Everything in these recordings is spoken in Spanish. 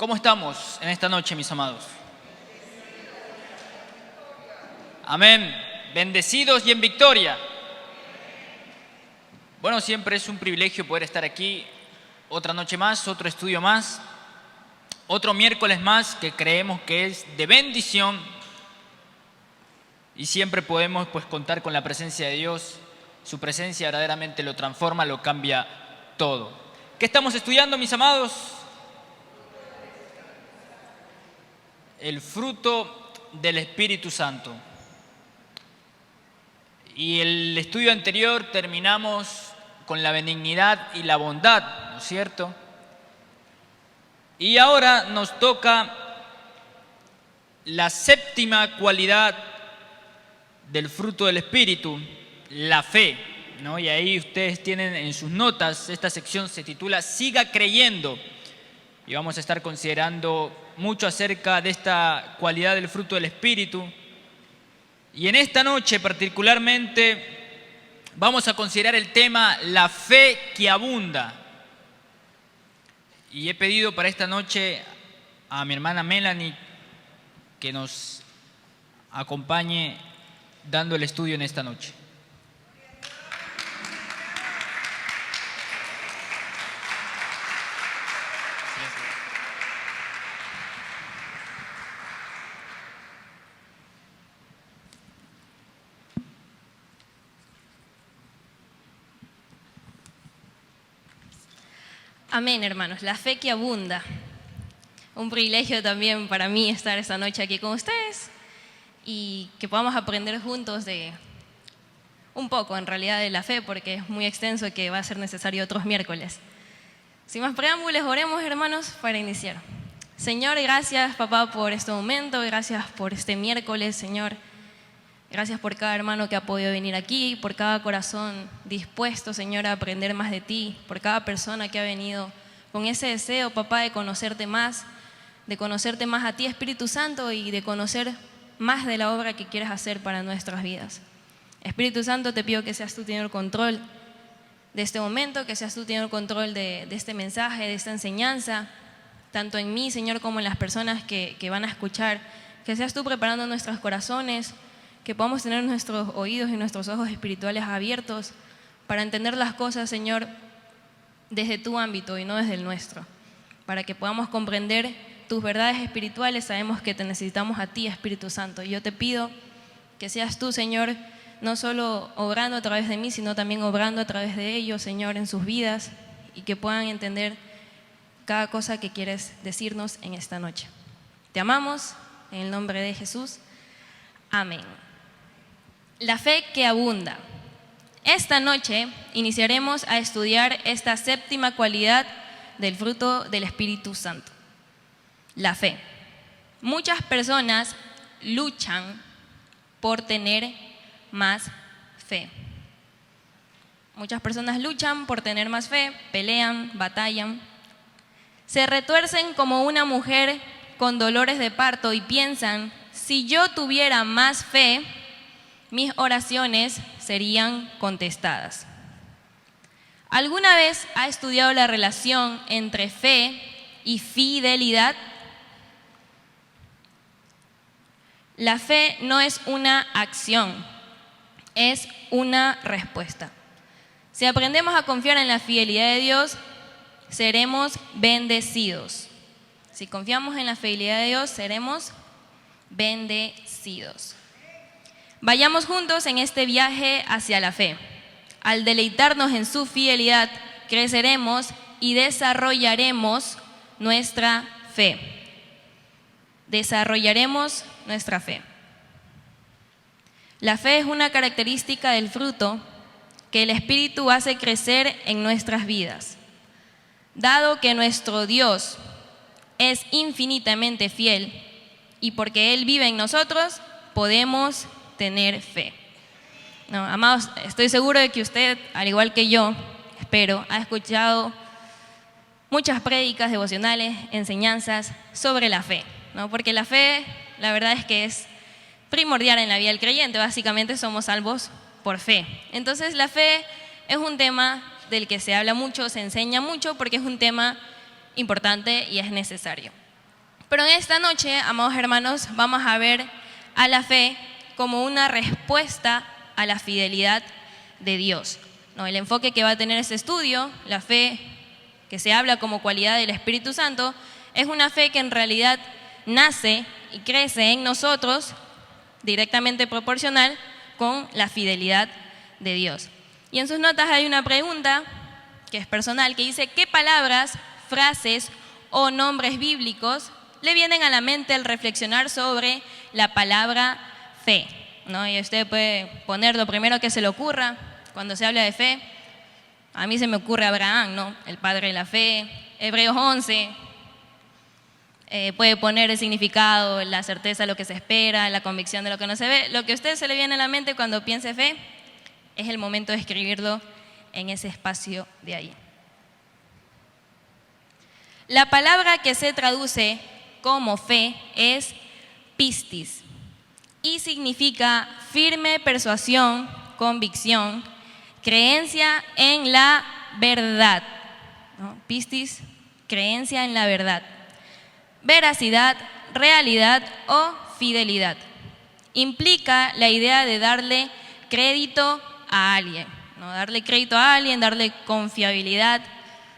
¿Cómo estamos en esta noche, mis amados? Amén. Bendecidos y en victoria. Bueno, siempre es un privilegio poder estar aquí otra noche más, otro estudio más, otro miércoles más que creemos que es de bendición y siempre podemos contar con la presencia de Dios. Su presencia verdaderamente lo transforma, lo cambia todo. ¿Qué estamos estudiando, mis amados? El fruto del Espíritu Santo. Y el estudio anterior terminamos con la benignidad y la bondad, ¿no es cierto? Y ahora nos toca la séptima cualidad del fruto del Espíritu, la fe, ¿no? Y ahí ustedes tienen en sus notas, esta sección se titula Siga creyendo. Y vamos a estar considerando mucho acerca de esta cualidad del fruto del Espíritu. Y en esta noche particularmente vamos a considerar el tema la fe que abunda. Y he pedido para esta noche a mi hermana Melanie que nos acompañe dando el estudio en esta noche. Amén, hermanos. La fe que abunda. Un privilegio también para mí estar esta noche aquí con ustedes y que podamos aprender juntos de un poco, en realidad, de la fe, porque es muy extenso y que va a ser necesario otros miércoles. Sin más preámbulos, oremos, hermanos, para iniciar. Señor, gracias, papá, por este momento, gracias por este miércoles, Señor. Gracias por cada hermano que ha podido venir aquí, por cada corazón dispuesto, Señor, a aprender más de ti, por cada persona que ha venido con ese deseo, papá, de conocerte más a ti, Espíritu Santo, y de conocer más de la obra que quieres hacer para nuestras vidas. Espíritu Santo, te pido que seas tú teniendo el control de este momento, que seas tú teniendo el control de este mensaje, de esta enseñanza, tanto en mí, Señor, como en las personas que van a escuchar, que seas tú preparando nuestros corazones, que podamos tener nuestros oídos y nuestros ojos espirituales abiertos para entender las cosas, Señor, desde tu ámbito y no desde el nuestro, para que podamos comprender tus verdades espirituales. Sabemos que te necesitamos a ti, Espíritu Santo, y yo te pido que seas tú, Señor, no solo obrando a través de mí, sino también obrando a través de ellos, Señor, en sus vidas, y que puedan entender cada cosa que quieres decirnos en esta noche. Te amamos, en el nombre de Jesús. Amén. La fe que abunda. Esta noche iniciaremos a estudiar esta séptima cualidad del fruto del Espíritu Santo, la fe. Muchas personas luchan por tener más fe. Muchas personas luchan por tener más fe, pelean, batallan. Se retuercen como una mujer con dolores de parto y piensan, si yo tuviera más fe, mis oraciones serían contestadas. ¿Alguna vez ha estudiado la relación entre fe y fidelidad? La fe no es una acción, es una respuesta. Si aprendemos a confiar en la fidelidad de Dios, seremos bendecidos. Si confiamos en la fidelidad de Dios, seremos bendecidos. Vayamos juntos en este viaje hacia la fe. Al deleitarnos en su fidelidad, creceremos y desarrollaremos nuestra fe. Desarrollaremos nuestra fe. La fe es una característica del fruto que el Espíritu hace crecer en nuestras vidas. Dado que nuestro Dios es infinitamente fiel y porque Él vive en nosotros, podemos tener fe. No, amados, estoy seguro de que usted, al igual que yo, espero, ha escuchado muchas prédicas devocionales, enseñanzas sobre la fe, ¿no? Porque la fe, la verdad es que es primordial en la vida del creyente. Básicamente somos salvos por fe. Entonces la fe es un tema del que se habla mucho, se enseña mucho, porque es un tema importante y es necesario. Pero en esta noche, amados hermanos, vamos a ver a la fe como una respuesta a la fidelidad de Dios. ¿No? El enfoque que va a tener este estudio, la fe que se habla como cualidad del Espíritu Santo, es una fe que en realidad nace y crece en nosotros directamente proporcional con la fidelidad de Dios. Y en sus notas hay una pregunta que es personal, que dice: ¿qué palabras, frases o nombres bíblicos le vienen a la mente al reflexionar sobre la palabra fe? ¿No? Y usted puede poner lo primero que se le ocurra cuando se habla de fe. A mí se me ocurre Abraham, ¿no? El padre de la fe. Hebreos 11. Puede poner el significado, la certeza de lo que se espera, la convicción de lo que no se ve. Lo que a usted se le viene a la mente cuando piense fe, es el momento de escribirlo en ese espacio de ahí. La palabra que se traduce como fe es pistis y significa firme persuasión, convicción, creencia en la verdad. ¿No? Pistis, creencia en la verdad. Veracidad, realidad o fidelidad. Implica la idea de darle crédito a alguien, ¿no? Darle crédito a alguien, darle confiabilidad,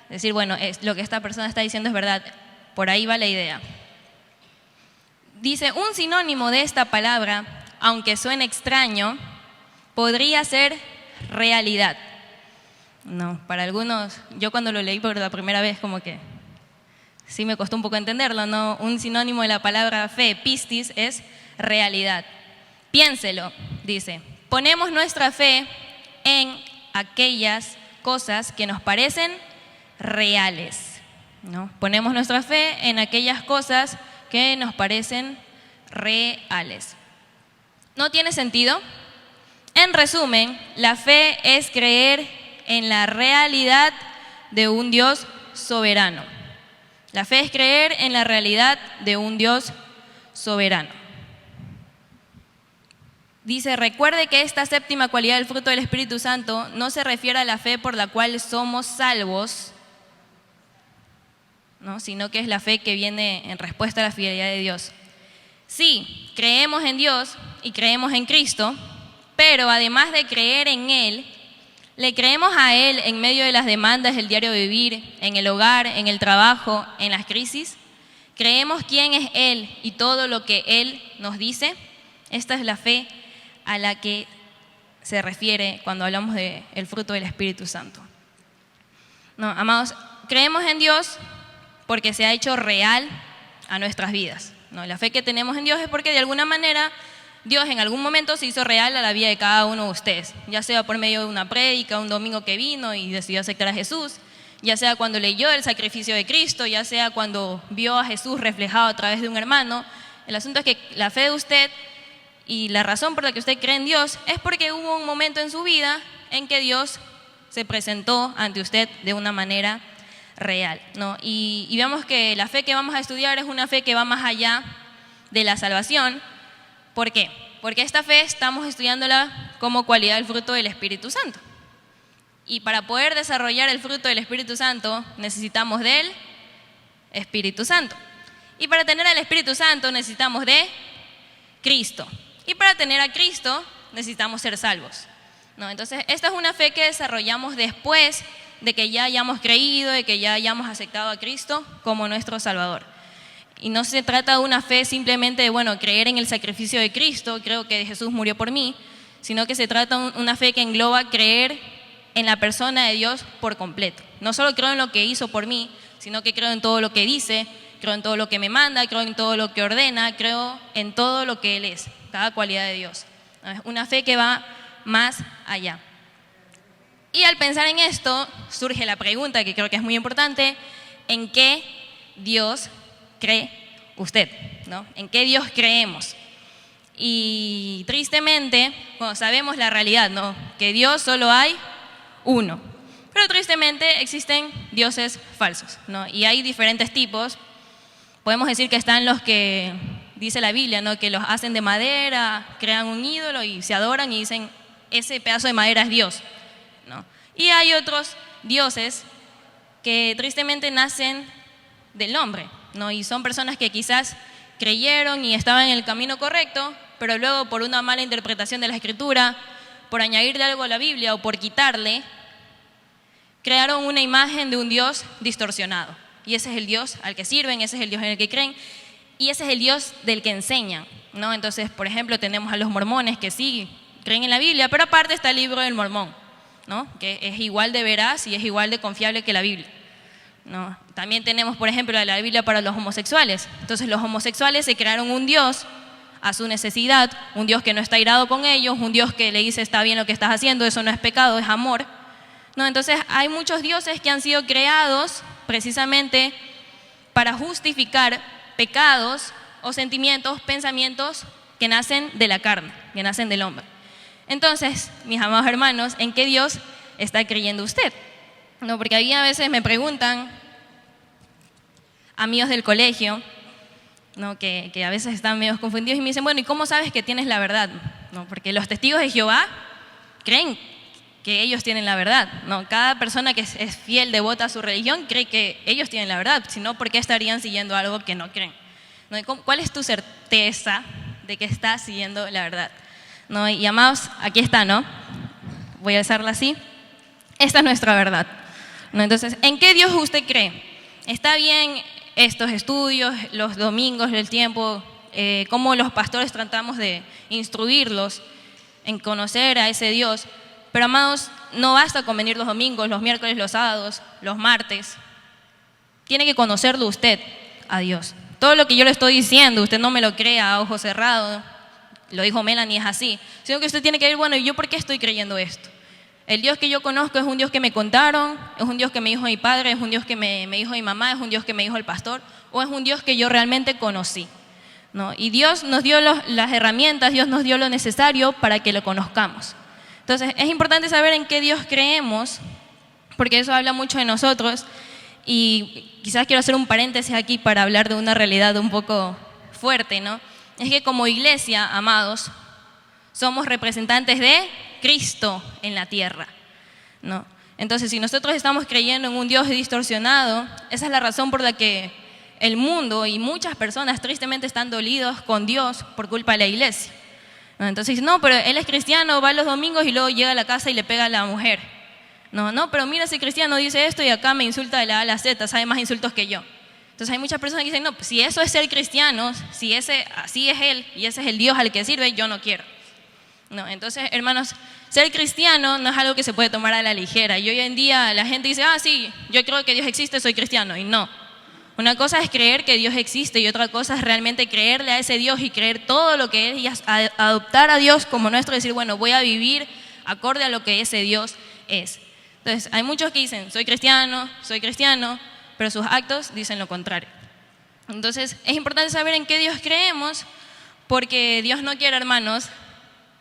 decir, bueno, lo que esta persona está diciendo es verdad. Por ahí va la idea. Dice, un sinónimo de esta palabra, aunque suene extraño, podría ser realidad. No, para algunos, yo cuando lo leí por la primera vez como que sí me costó un poco entenderlo, ¿no? Un sinónimo de la palabra fe, pistis, es realidad. Piénselo, dice, ponemos nuestra fe en aquellas cosas que nos parecen reales, ¿no? Ponemos nuestra fe en aquellas cosas que nos parecen reales. ¿No tiene sentido? En resumen, la fe es creer en la realidad de un Dios soberano. La fe es creer en la realidad de un Dios soberano. Dice, recuerde que esta séptima cualidad del fruto del Espíritu Santo no se refiere a la fe por la cual somos salvos, ¿no? Sino que es la fe que viene en respuesta a la fidelidad de Dios. Sí, creemos en Dios y creemos en Cristo, pero además de creer en Él, le creemos a Él en medio de las demandas del diario vivir, en el hogar, en el trabajo, en las crisis. Creemos quién es Él y todo lo que Él nos dice. Esta es la fe a la que se refiere cuando hablamos del fruto del Espíritu Santo. No, amados, creemos en Dios porque se ha hecho real a nuestras vidas. No, la fe que tenemos en Dios es porque de alguna manera Dios en algún momento se hizo real a la vida de cada uno de ustedes, ya sea por medio de una prédica, un domingo que vino y decidió aceptar a Jesús, ya sea cuando leyó el sacrificio de Cristo, ya sea cuando vio a Jesús reflejado a través de un hermano. El asunto es que la fe de usted y la razón por la que usted cree en Dios es porque hubo un momento en su vida en que Dios se presentó ante usted de una manera real, ¿no? Y vemos que la fe que vamos a estudiar es una fe que va más allá de la salvación. ¿Por qué? Porque esta fe estamos estudiándola como cualidad del fruto del Espíritu Santo. Y para poder desarrollar el fruto del Espíritu Santo necesitamos del Espíritu Santo. Y para tener al Espíritu Santo necesitamos de Cristo. Y para tener a Cristo necesitamos ser salvos, ¿no? Entonces, esta es una fe que desarrollamos después de que ya hayamos creído, de que ya hayamos aceptado a Cristo como nuestro Salvador. Y no se trata de una fe simplemente de, bueno, creer en el sacrificio de Cristo, creo que Jesús murió por mí, sino que se trata de una fe que engloba creer en la persona de Dios por completo. No solo creo en lo que hizo por mí, sino que creo en todo lo que dice, creo en todo lo que me manda, creo en todo lo que ordena, creo en todo lo que Él es, cada cualidad de Dios. Es una fe que va más allá. Y al pensar en esto, surge la pregunta que creo que es muy importante: ¿en qué Dios cree usted? ¿No? ¿En qué Dios creemos? Y tristemente, bueno, sabemos la realidad, ¿no? Que Dios solo hay uno. Pero tristemente existen dioses falsos, ¿no? Y hay diferentes tipos. Podemos decir que están los que dice la Biblia, ¿no? Que los hacen de madera, crean un ídolo y se adoran y dicen, ese pedazo de madera es Dios, ¿no? Y hay otros dioses que tristemente nacen del hombre, ¿no? Y son personas que quizás creyeron y estaban en el camino correcto, pero luego por una mala interpretación de la Escritura, por añadirle algo a la Biblia o por quitarle, crearon una imagen de un Dios distorsionado. Y ese es el Dios al que sirven, ese es el Dios en el que creen, y ese es el Dios del que enseñan, ¿no? Entonces, por ejemplo, tenemos a los mormones que sí creen en la Biblia, pero aparte está el libro del Mormón, ¿no? Que es igual de veraz y es igual de confiable que la Biblia, ¿no? También tenemos, por ejemplo, la Biblia para los homosexuales. Entonces, los homosexuales se crearon un Dios a su necesidad, un Dios que no está irado con ellos, un Dios que le dice está bien lo que estás haciendo, eso no es pecado, es amor, ¿no? Entonces, hay muchos dioses que han sido creados precisamente para justificar pecados o sentimientos, pensamientos que nacen de la carne, que nacen del hombre. Entonces, mis amados hermanos, ¿en qué Dios está creyendo usted? No, porque ahí a veces me preguntan amigos del colegio, ¿no? que a veces están medio confundidos y me dicen, bueno, ¿y cómo sabes que tienes la verdad? ¿No? Porque los testigos de Jehová creen que ellos tienen la verdad, ¿no? Cada persona que es fiel, devota a su religión, cree que ellos tienen la verdad, si no, ¿por qué estarían siguiendo algo que no creen? ¿No? ¿Cuál es tu certeza de que estás siguiendo la verdad? ¿No? Y amados, aquí está, ¿no? Voy a alzarla así. Esta es nuestra verdad, ¿no? Entonces, ¿en qué Dios usted cree? ¿Está bien estos estudios, los domingos, el tiempo, cómo los pastores tratamos de instruirlos en conocer a ese Dios? Pero amados, no basta con venir los domingos, los miércoles, los sábados, los martes. Tiene que conocerlo usted, a Dios. Todo lo que yo le estoy diciendo, usted no me lo crea a ojos cerrados, lo dijo Melanie, es así. Sino que usted tiene que decir, bueno, ¿y yo por qué estoy creyendo esto? El Dios que yo conozco es un Dios que me contaron, es un Dios que me dijo mi padre, es un Dios que me dijo mi mamá, es un Dios que me dijo el pastor, o es un Dios que yo realmente conocí, ¿no? Y Dios nos dio las herramientas, Dios nos dio lo necesario para que lo conozcamos. Entonces, es importante saber en qué Dios creemos, porque eso habla mucho de nosotros. Y quizás quiero hacer un paréntesis aquí para hablar de una realidad un poco fuerte, ¿no? Es que como iglesia, amados, somos representantes de Cristo en la tierra, ¿no? Entonces, si nosotros estamos creyendo en un Dios distorsionado, esa es la razón por la que el mundo y muchas personas tristemente están dolidos con Dios por culpa de la iglesia. Entonces, no, pero él es cristiano, va los domingos y luego llega a la casa y le pega a la mujer. No, pero mira, ese cristiano dice esto y acá me insulta de la A a la Z, sabe más insultos que yo. Entonces hay muchas personas que dicen, no, pues, si eso es ser cristianos, si así es él y ese es el Dios al que sirve, yo no quiero. No, entonces, hermanos, ser cristiano no es algo que se puede tomar a la ligera. Y hoy en día la gente dice, sí, yo creo que Dios existe, soy cristiano. Y no. Una cosa es creer que Dios existe y otra cosa es realmente creerle a ese Dios y creer todo lo que Él y adoptar a Dios como nuestro, decir, bueno, voy a vivir acorde a lo que ese Dios es. Entonces, hay muchos que dicen, soy cristiano, pero sus actos dicen lo contrario. Entonces, es importante saber en qué Dios creemos, porque Dios no quiere, hermanos,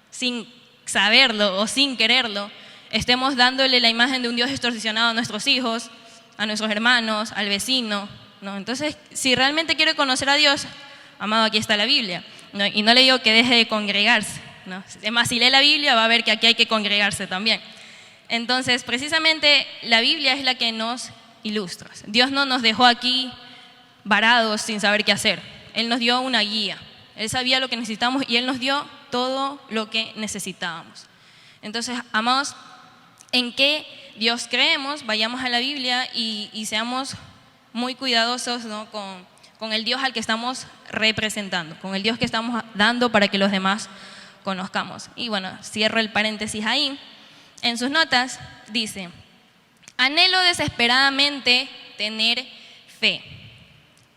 sin saberlo o sin quererlo, estemos dándole la imagen de un Dios distorsionado a nuestros hijos, a nuestros hermanos, al vecino, ¿no? Entonces, si realmente quiere conocer a Dios, amado, aquí está la Biblia, ¿no? Y no le digo que deje de congregarse, ¿no? Es más, si lee la Biblia va a ver que aquí hay que congregarse también. Entonces, precisamente la Biblia es la que nos ilustra. Dios no nos dejó aquí varados sin saber qué hacer. Él nos dio una guía. Él sabía lo que necesitamos y Él nos dio todo lo que necesitábamos. Entonces, amados, ¿en qué Dios creemos? Vayamos a la Biblia y seamos muy cuidadosos, ¿no? con el Dios al que estamos representando, con el Dios que estamos dando para que los demás conozcamos. Y bueno, cierro el paréntesis ahí. En sus notas dice, anhelo desesperadamente tener fe.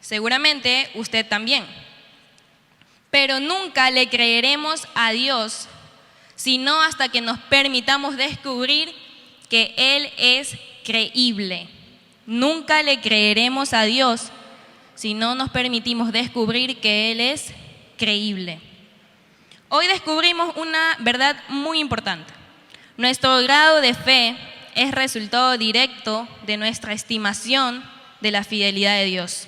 Seguramente usted también. Pero nunca le creeremos a Dios, sino hasta que nos permitamos descubrir que Él es creíble. Nunca le creeremos a Dios si no nos permitimos descubrir que Él es creíble. Hoy descubrimos una verdad muy importante. Nuestro grado de fe es resultado directo de nuestra estimación de la fidelidad de Dios.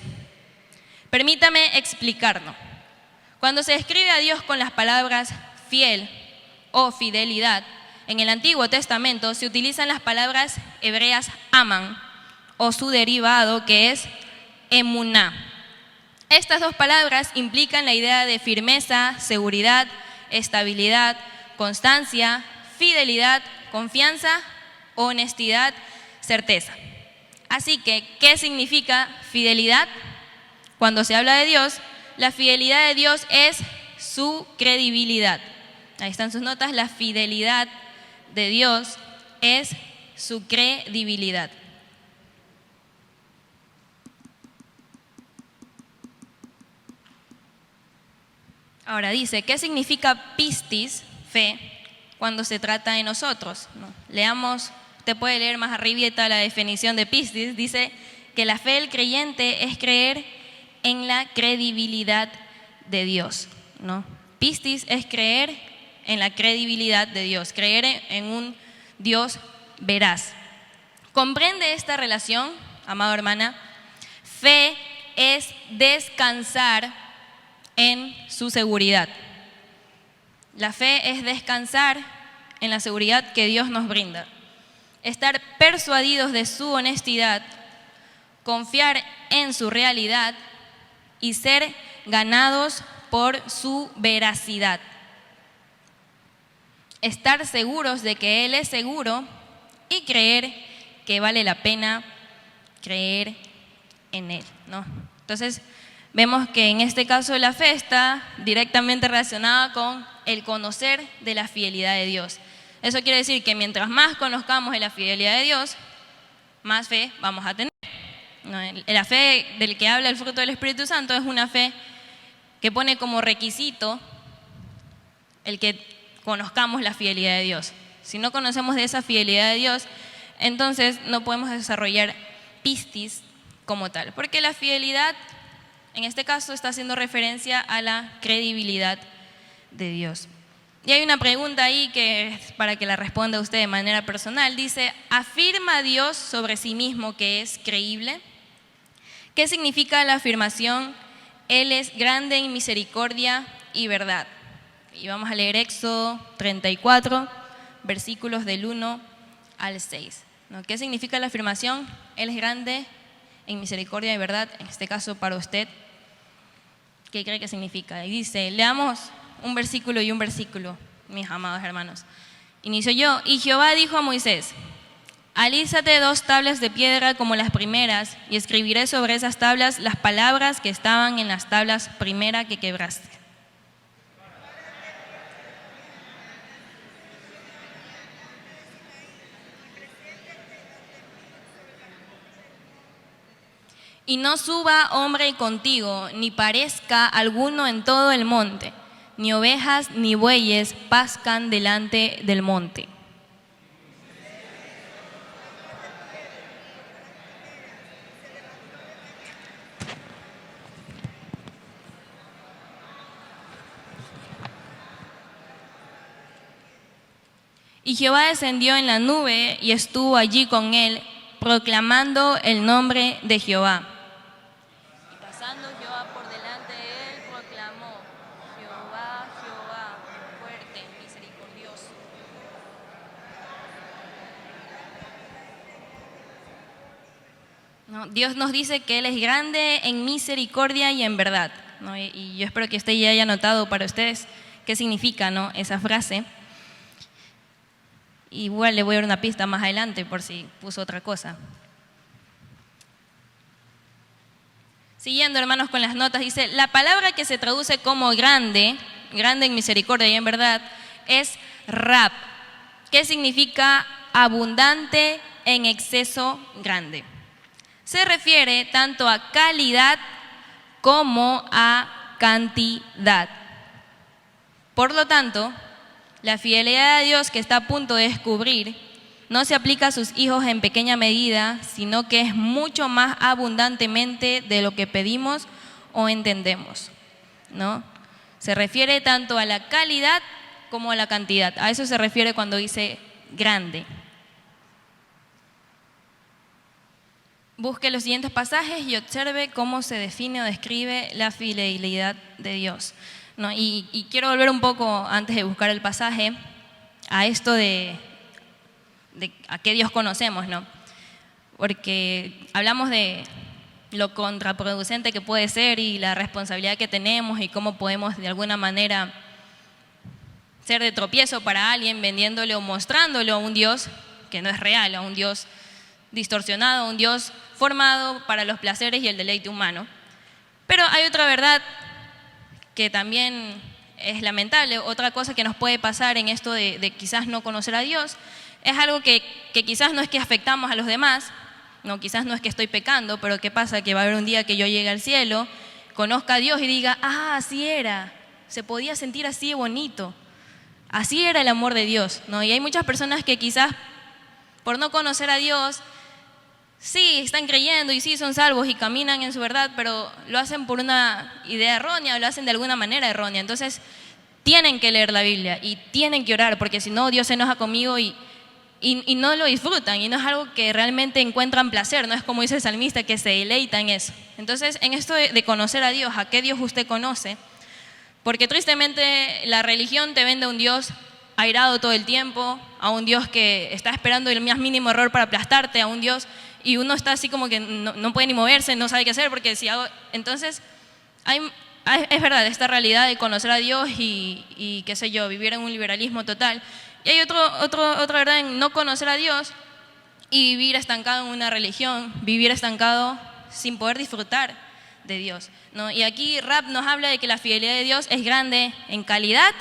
Permítame explicarlo. Cuando se describe a Dios con las palabras fiel o fidelidad, en el Antiguo Testamento se utilizan las palabras hebreas aman o su derivado que es emuná. Estas dos palabras implican la idea de firmeza, seguridad, estabilidad, constancia, fidelidad, confianza, honestidad, certeza. Así que, ¿qué significa fidelidad? Cuando se habla de Dios, la fidelidad de Dios es su credibilidad. Ahí están sus notas, la fidelidad de Dios es su credibilidad. Ahora dice, ¿qué significa pistis, fe, cuando se trata de nosotros? Leamos, usted puede leer más arribita la definición de pistis. Dice que la fe del creyente es creer en la credibilidad de Dios, ¿no? Pistis es creer en la credibilidad de Dios, creer en un Dios veraz. ¿Comprende esta relación, amado hermana? Fe es descansar en su seguridad. La fe es descansar en la seguridad que Dios nos brinda. Estar persuadidos de su honestidad, confiar en su realidad y ser ganados por su veracidad. Estar seguros de que Él es seguro y creer que vale la pena creer en Él, ¿no? Entonces, vemos que en este caso la fe está directamente relacionada con el conocer de la fidelidad de Dios. Eso quiere decir que mientras más conozcamos de la fidelidad de Dios, más fe vamos a tener. La fe del que habla el fruto del Espíritu Santo es una fe que pone como requisito el que conozcamos la fidelidad de Dios. Si no conocemos de esa fidelidad de Dios, entonces no podemos desarrollar pistis como tal, porque la fidelidad en este caso está haciendo referencia a la credibilidad de Dios. Y hay una pregunta ahí que es para que la responda usted de manera personal. Dice, ¿afirma Dios sobre sí mismo que es creíble? ¿Qué significa la afirmación? Él es grande en misericordia y verdad. Y vamos a leer Éxodo 34, versículos del 1 al 6. ¿No? ¿Qué significa la afirmación? Él es grande en misericordia y verdad, en este caso para usted. ¿Qué cree que significa? Y dice, leamos un versículo y un versículo, mis amados hermanos. Inicio yo. Y Jehová dijo a Moisés, alízate 2 tablas de piedra como las primeras, y escribiré sobre esas tablas las palabras que estaban en las tablas primera que quebraste. Y no suba hombre contigo, ni parezca alguno en todo el monte, ni ovejas ni bueyes pascan delante del monte. Y Jehová descendió en la nube y estuvo allí con él, proclamando el nombre de Jehová. Pasando Jehová por delante de él, proclamó, Jehová, Jehová, fuerte, misericordioso. ¿No? Dios nos dice que Él es grande en misericordia y en verdad, ¿no? Y yo espero que usted ya haya notado para ustedes qué significa, ¿no?, esa frase. Igual le voy a dar una pista más adelante por si puso otra cosa. Siguiendo, hermanos, con las notas, dice, la palabra que se traduce como grande, grande en misericordia y en verdad, es rab, que significa abundante en exceso grande. Se refiere tanto a calidad como a cantidad. Por lo tanto, la fidelidad de Dios que está a punto de descubrir no se aplica a sus hijos en pequeña medida, sino que es mucho más abundantemente de lo que pedimos o entendemos, ¿no? Se refiere tanto a la calidad como a la cantidad. A eso se refiere cuando dice grande. Busque los siguientes pasajes y observe cómo se define o describe la fidelidad de Dios, ¿no? Y quiero volver un poco, antes de buscar el pasaje, a esto de a qué Dios conocemos, ¿no? Porque hablamos de lo contraproducente que puede ser y la responsabilidad que tenemos y cómo podemos de alguna manera ser de tropiezo para alguien vendiéndole o mostrándole a un Dios que no es real, a un Dios distorsionado, a un Dios formado para los placeres y el deleite humano. Pero hay otra verdad que también es lamentable, otra cosa que nos puede pasar en esto de quizás no conocer a Dios, es algo que quizás no es que afectamos a los demás, no, quizás no es que estoy pecando, pero ¿qué pasa? Que va a haber un día que yo llegue al cielo, conozca a Dios y diga, así era, se podía sentir así de bonito, así era el amor de Dios, ¿no? Y hay muchas personas que quizás por no conocer a Dios, sí, están creyendo y sí son salvos y caminan en su verdad, pero lo hacen por una idea errónea o lo hacen de alguna manera errónea. Entonces, tienen que leer la Biblia y tienen que orar, porque si no, Dios se enoja conmigo y no lo disfrutan y no es algo que realmente encuentran placer, no es como dice el salmista que se deleita en eso. Entonces, en esto de conocer a Dios, ¿a qué Dios usted conoce? Porque tristemente la religión te vende a un Dios airado todo el tiempo, a un Dios que está esperando el más mínimo error para aplastarte, a un Dios, y uno está así como que no puede ni moverse, no sabe qué hacer, porque si hago... Entonces, es verdad, esta realidad de conocer a Dios y qué sé yo, vivir en un liberalismo total. Y hay otra verdad en no conocer a Dios y vivir estancado en una religión, vivir estancado sin poder disfrutar de Dios, ¿no? Y aquí Rab nos habla de que la fidelidad de Dios es grande en calidad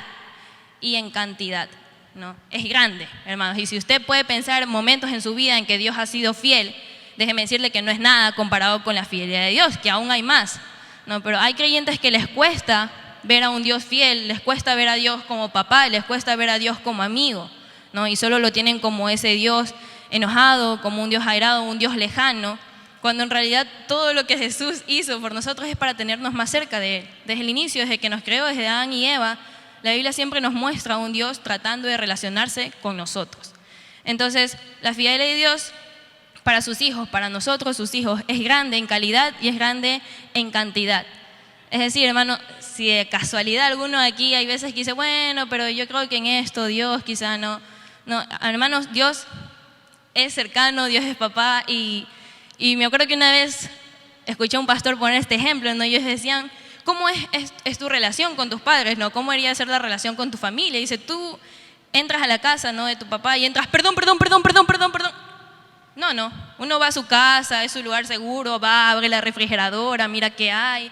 y en cantidad, ¿no? Es grande, hermanos. Y si usted puede pensar momentos en su vida en que Dios ha sido fiel, déjeme decirle que no es nada comparado con la fidelidad de Dios, que aún hay más, ¿no? Pero hay creyentes que les cuesta ver a un Dios fiel, les cuesta ver a Dios como papá, les cuesta ver a Dios como amigo, ¿no? Y solo lo tienen como ese Dios enojado, como un Dios airado, un Dios lejano, cuando en realidad todo lo que Jesús hizo por nosotros es para tenernos más cerca de Él. Desde el inicio, desde que nos creó, desde Adán y Eva, la Biblia siempre nos muestra a un Dios tratando de relacionarse con nosotros. Entonces, la fidelidad de Dios para sus hijos, para nosotros, sus hijos, es grande en calidad y es grande en cantidad. Es decir, hermano, si de casualidad alguno aquí hay veces que dice, bueno, pero yo creo que en esto Dios quizá no. No, hermanos, Dios es cercano, Dios es papá y me acuerdo que una vez escuché a un pastor poner este ejemplo, ¿no? Ellos decían, ¿cómo es tu relación con tus padres, no? ¿Cómo debería ser la relación con tu familia? Y dice, tú entras a la casa, ¿no?, de tu papá y entras, perdón. No, uno va a su casa, es su lugar seguro, va, abre la refrigeradora, mira qué hay,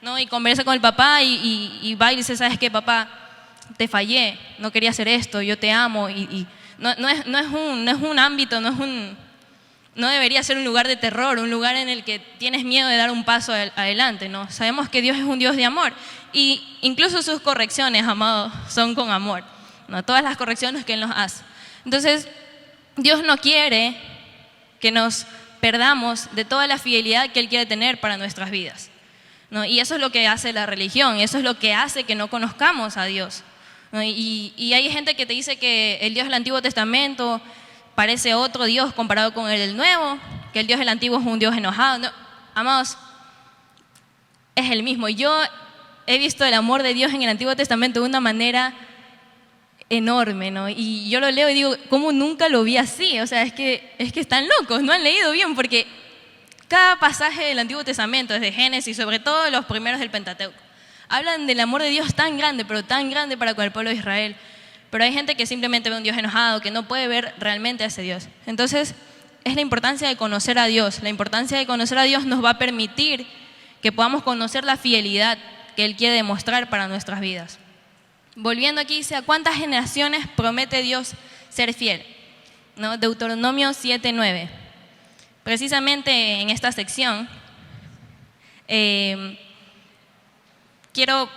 ¿no? Y conversa con el papá y va y dice, ¿sabes qué, papá? Te fallé, no quería hacer esto, yo te amo. No es un ámbito, no debería ser un lugar de terror, un lugar en el que tienes miedo de dar un paso adelante, ¿no? Sabemos que Dios es un Dios de amor y incluso sus correcciones, amados, son con amor, ¿no? Todas las correcciones que Él nos hace. Entonces, Dios no quiere que nos perdamos de toda la fidelidad que Él quiere tener para nuestras vidas, ¿no? Y eso es lo que hace la religión, eso es lo que hace que no conozcamos a Dios, ¿no? Y hay gente que te dice que el Dios del Antiguo Testamento parece otro Dios comparado con el del Nuevo, que el Dios del Antiguo es un Dios enojado. No, amados, es el mismo. Yo he visto el amor de Dios en el Antiguo Testamento de una manera enorme, ¿no? Y yo lo leo y digo, ¿cómo nunca lo vi así? O sea, es que están locos, no han leído bien, porque cada pasaje del Antiguo Testamento, desde Génesis, sobre todo los primeros del Pentateuco, hablan del amor de Dios tan grande, pero tan grande para con el pueblo de Israel. Pero hay gente que simplemente ve un Dios enojado, que no puede ver realmente a ese Dios. Entonces, es la importancia de conocer a Dios. La importancia de conocer a Dios nos va a permitir que podamos conocer la fidelidad que Él quiere demostrar para nuestras vidas. Volviendo aquí, dice, ¿a cuántas generaciones promete Dios ser fiel? ¿No? Deuteronomio 7:9. Precisamente en esta sección, quiero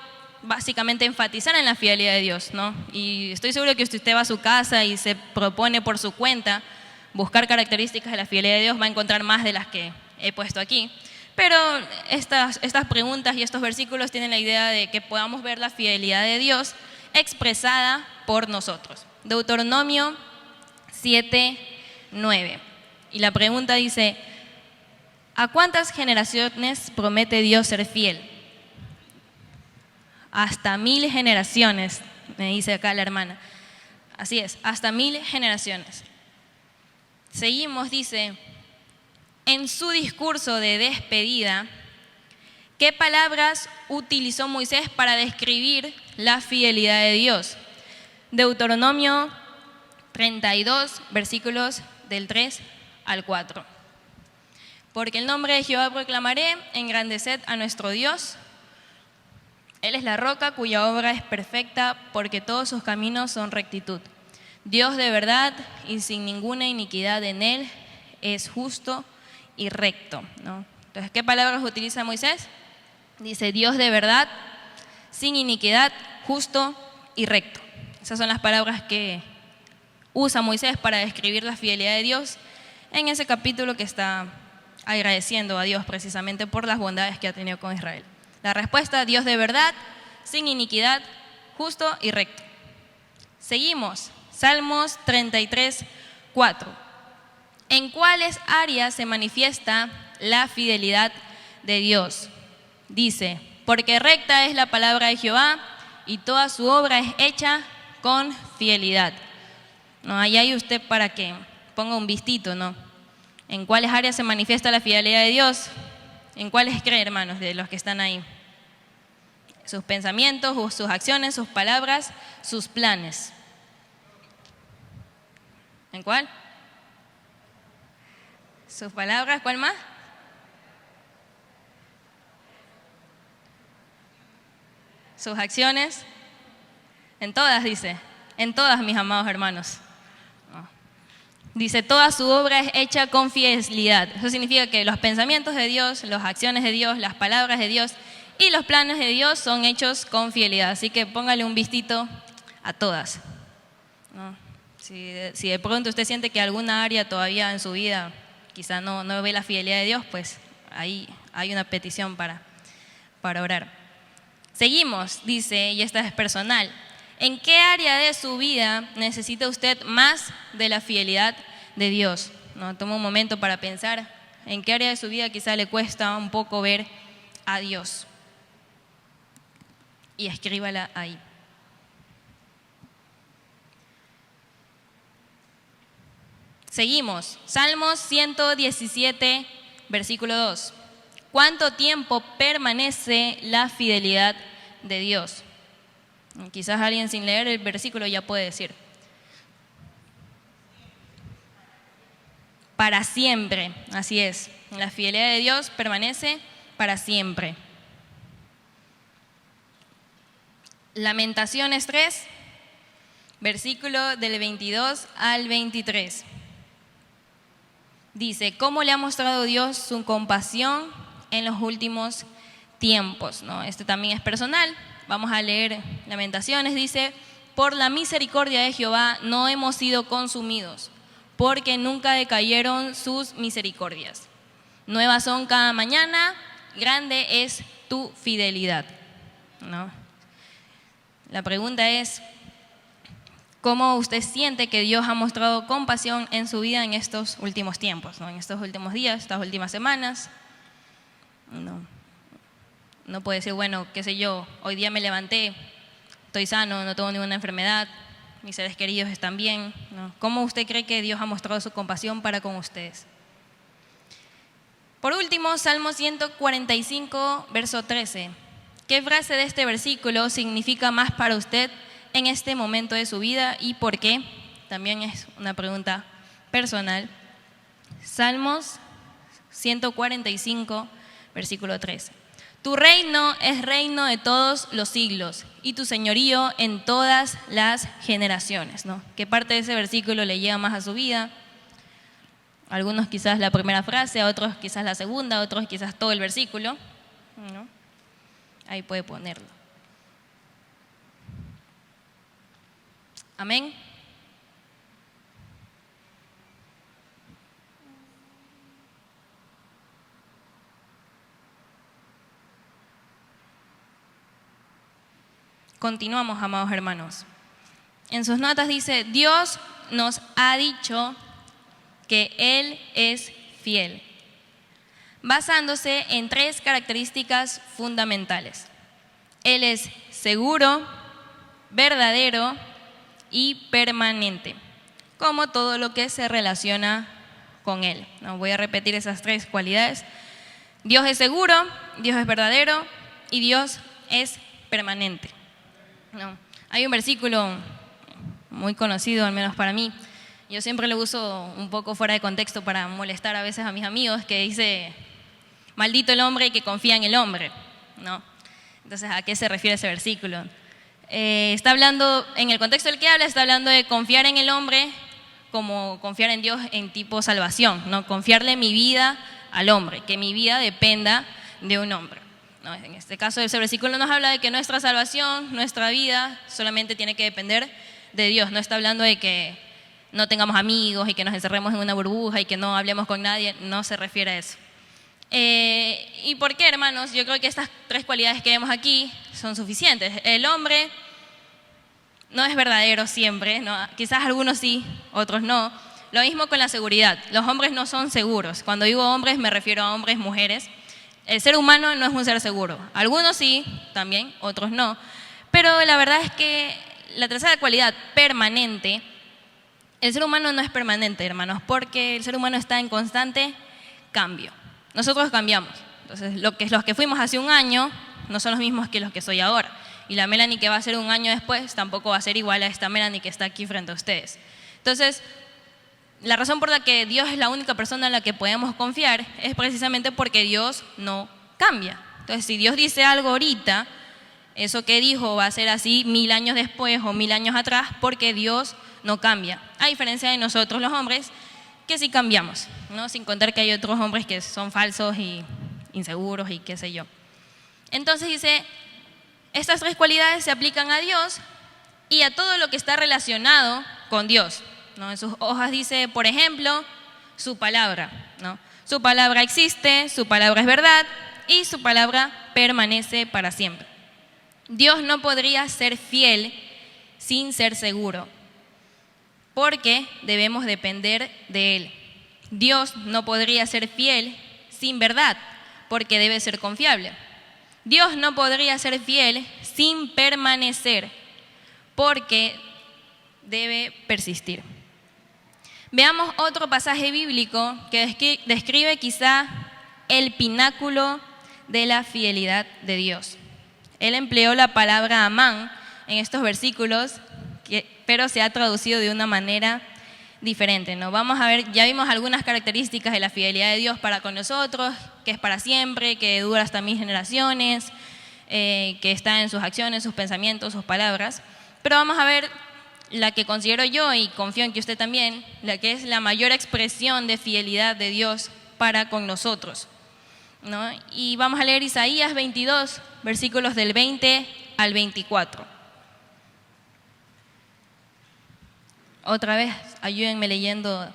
básicamente enfatizar en la fidelidad de Dios, ¿no? Y estoy seguro que si usted va a su casa y se propone por su cuenta buscar características de la fidelidad de Dios, va a encontrar más de las que he puesto aquí. Pero estas preguntas y estos versículos tienen la idea de que podamos ver la fidelidad de Dios expresada por nosotros. Deuteronomio 7:9. Y la pregunta dice, ¿a cuántas generaciones promete Dios ser fiel? Hasta 1000 generaciones, me dice acá la hermana. Así es, hasta 1000 generaciones. Seguimos, dice, en su discurso de despedida, ¿qué palabras utilizó Moisés para describir la fidelidad de Dios? Deuteronomio 32, versículos del 3 al 4. Porque el nombre de Jehová proclamaré, engrandeced a nuestro Dios. Él es la roca cuya obra es perfecta, porque todos sus caminos son rectitud. Dios de verdad y sin ninguna iniquidad en él, es justo y recto, ¿no? Entonces, ¿qué palabras utiliza Moisés? Dice Dios de verdad, sin iniquidad, justo y recto. Esas son las palabras que usa Moisés para describir la fidelidad de Dios en ese capítulo que está agradeciendo a Dios precisamente por las bondades que ha tenido con Israel. La respuesta, Dios de verdad, sin iniquidad, justo y recto. Seguimos, Salmos 33, 4. ¿En cuáles áreas se manifiesta la fidelidad de Dios? Dice, porque recta es la palabra de Jehová y toda su obra es hecha con fidelidad. No, ahí hay usted para que ponga un vistito, ¿no? ¿En cuáles áreas se manifiesta la fidelidad de Dios? ¿En cuáles cree, hermanos, de los que están ahí? Sus pensamientos, sus acciones, sus palabras, sus planes. ¿En cuál? Sus palabras, ¿cuál más? Sus acciones. En todas, dice. En todas, mis amados hermanos. Dice, toda su obra es hecha con fidelidad. Eso significa que los pensamientos de Dios, las acciones de Dios, las palabras de Dios y los planes de Dios son hechos con fidelidad. Así que póngale un vistito a todas, ¿no? Si de pronto usted siente que alguna área todavía en su vida quizá no ve la fidelidad de Dios, pues ahí hay una petición para orar. Seguimos, dice, y esta es personal. ¿En qué área de su vida necesita usted más de la fidelidad de Dios? ¿No? Toma un momento para pensar en qué área de su vida quizá le cuesta un poco ver a Dios. Y escríbala ahí. Seguimos, Salmos 117, versículo 2. ¿Cuánto tiempo permanece la fidelidad de Dios? Quizás alguien sin leer el versículo ya puede decir. Para siempre, así es. La fidelidad de Dios permanece para siempre. Lamentaciones 3, versículo del 22 al 23. Dice, ¿cómo le ha mostrado Dios su compasión en los últimos tiempos? ¿No? Este también es personal. Vamos a leer Lamentaciones. Dice, por la misericordia de Jehová no hemos sido consumidos, porque nunca decayeron sus misericordias. Nuevas son cada mañana, grande es tu fidelidad, ¿no? La pregunta es, ¿cómo usted siente que Dios ha mostrado compasión en su vida en estos últimos tiempos, ¿no? En estos últimos días, estas últimas semanas? No puede decir, bueno, qué sé yo, hoy día me levanté, estoy sano, no tengo ninguna enfermedad, mis seres queridos están bien, ¿no? ¿Cómo usted cree que Dios ha mostrado su compasión para con ustedes? Por último, Salmo 145, verso 13. ¿Qué frase de este versículo significa más para usted en este momento de su vida y por qué? También es una pregunta personal. Salmos 145, versículo 13. Tu reino es reino de todos los siglos y tu señorío en todas las generaciones, ¿no? ¿Qué parte de ese versículo le llega más a su vida? Algunos quizás la primera frase, a otros quizás la segunda, a otros quizás todo el versículo, ¿no? Ahí puede ponerlo. Amén. Continuamos, amados hermanos. En sus notas dice, Dios nos ha dicho que Él es fiel, basándose en 3 características fundamentales. Él es seguro, verdadero y permanente, como todo lo que se relaciona con Él, ¿no? Voy a repetir esas 3 cualidades. Dios es seguro, Dios es verdadero y Dios es permanente, ¿no? Hay un versículo muy conocido, al menos para mí, yo siempre lo uso un poco fuera de contexto para molestar a veces a mis amigos, que dice: maldito el hombre que confía en el hombre, ¿no? Entonces, ¿a qué se refiere ese versículo? Está hablando, en el contexto del que habla, está hablando de confiar en el hombre como confiar en Dios en tipo salvación, ¿no? Confiarle mi vida al hombre, que mi vida dependa de un hombre, ¿no? En este caso, ese versículo nos habla de que nuestra salvación, nuestra vida, solamente tiene que depender de Dios. No está hablando de que no tengamos amigos y que nos encerremos en una burbuja y que no hablemos con nadie, no se refiere a eso. ¿Y por qué, hermanos? Yo creo que estas 3 cualidades que vemos aquí son suficientes. El hombre no es verdadero siempre, ¿no? Quizás algunos sí, otros no. Lo mismo con la seguridad. Los hombres no son seguros. Cuando digo hombres me refiero a hombres, mujeres. El ser humano no es un ser seguro. Algunos sí, también, otros no. Pero la verdad es que la tercera cualidad, permanente, el ser humano no es permanente, hermanos, porque el ser humano está en constante cambio. Nosotros cambiamos. Entonces, los que fuimos hace un año no son los mismos que los que soy ahora. Y la Melanie que va a ser un año después tampoco va a ser igual a esta Melanie que está aquí frente a ustedes. Entonces, la razón por la que Dios es la única persona en la que podemos confiar es precisamente porque Dios no cambia. Entonces, si Dios dice algo ahorita, eso que dijo va a ser así 1000 años después o 1000 años atrás, porque Dios no cambia. A diferencia de nosotros los hombres, que sí cambiamos, ¿no? Sin contar que hay otros hombres que son falsos y inseguros y qué sé yo. Entonces dice, estas 3 cualidades se aplican a Dios y a todo lo que está relacionado con Dios, ¿no? En sus hojas dice, por ejemplo, su palabra, ¿no? Su palabra existe, su palabra es verdad y su palabra permanece para siempre. Dios no podría ser fiel sin ser seguro, porque debemos depender de Él. Dios no podría ser fiel sin verdad, porque debe ser confiable. Dios no podría ser fiel sin permanecer, porque debe persistir. Veamos otro pasaje bíblico que describe quizá el pináculo de la fidelidad de Dios. Él empleó la palabra amán en estos versículos, pero se ha traducido de una manera diferente, ¿no? Vamos a ver, ya vimos algunas características de la fidelidad de Dios para con nosotros, que es para siempre, que dura hasta 1000 generaciones, que está en sus acciones, sus pensamientos, sus palabras. Pero vamos a ver la que considero yo, y confío en que usted también, la que es la mayor expresión de fidelidad de Dios para con nosotros, ¿no? Y vamos a leer Isaías 22, versículos del 20 al 24. Otra vez, ayúdenme leyendo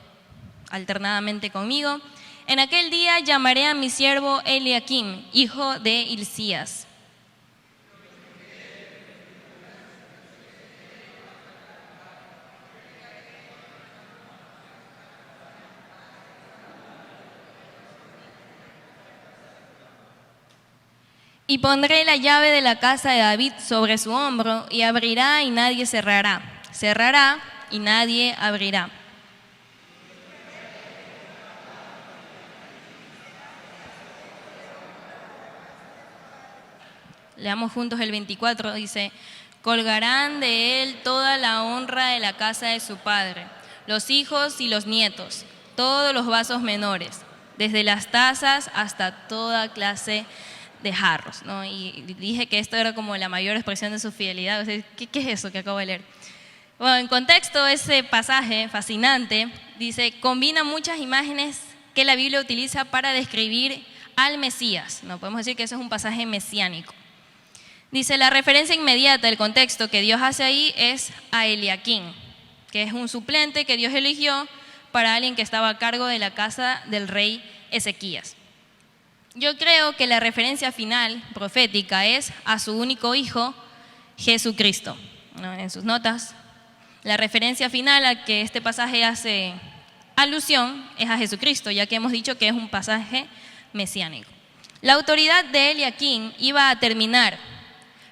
alternadamente conmigo. En aquel día llamaré a mi siervo Eliakim, hijo de Hilcías. Y pondré la llave de la casa de David sobre su hombro, y abrirá y nadie cerrará. Cerrará y nadie abrirá. Leamos juntos el 24, dice, colgarán de él toda la honra de la casa de su padre, los hijos y los nietos, todos los vasos menores, desde las tazas hasta toda clase de jarros, ¿no? Y dije que esto era como la mayor expresión de su fidelidad. O sea, ¿qué es eso que acabo de leer? Bueno, en contexto, ese pasaje fascinante dice, combina muchas imágenes que la Biblia utiliza para describir al Mesías, ¿no? Podemos decir que eso es un pasaje mesiánico. Dice, la referencia inmediata del contexto que Dios hace ahí es a Eliakim, que es un suplente que Dios eligió para alguien que estaba a cargo de la casa del rey Ezequías. Yo creo que la referencia final profética es a su único hijo, Jesucristo, ¿no? En sus notas, la referencia final a que este pasaje hace alusión es a Jesucristo, ya que hemos dicho que es un pasaje mesiánico. La autoridad de Eliakim iba a terminar,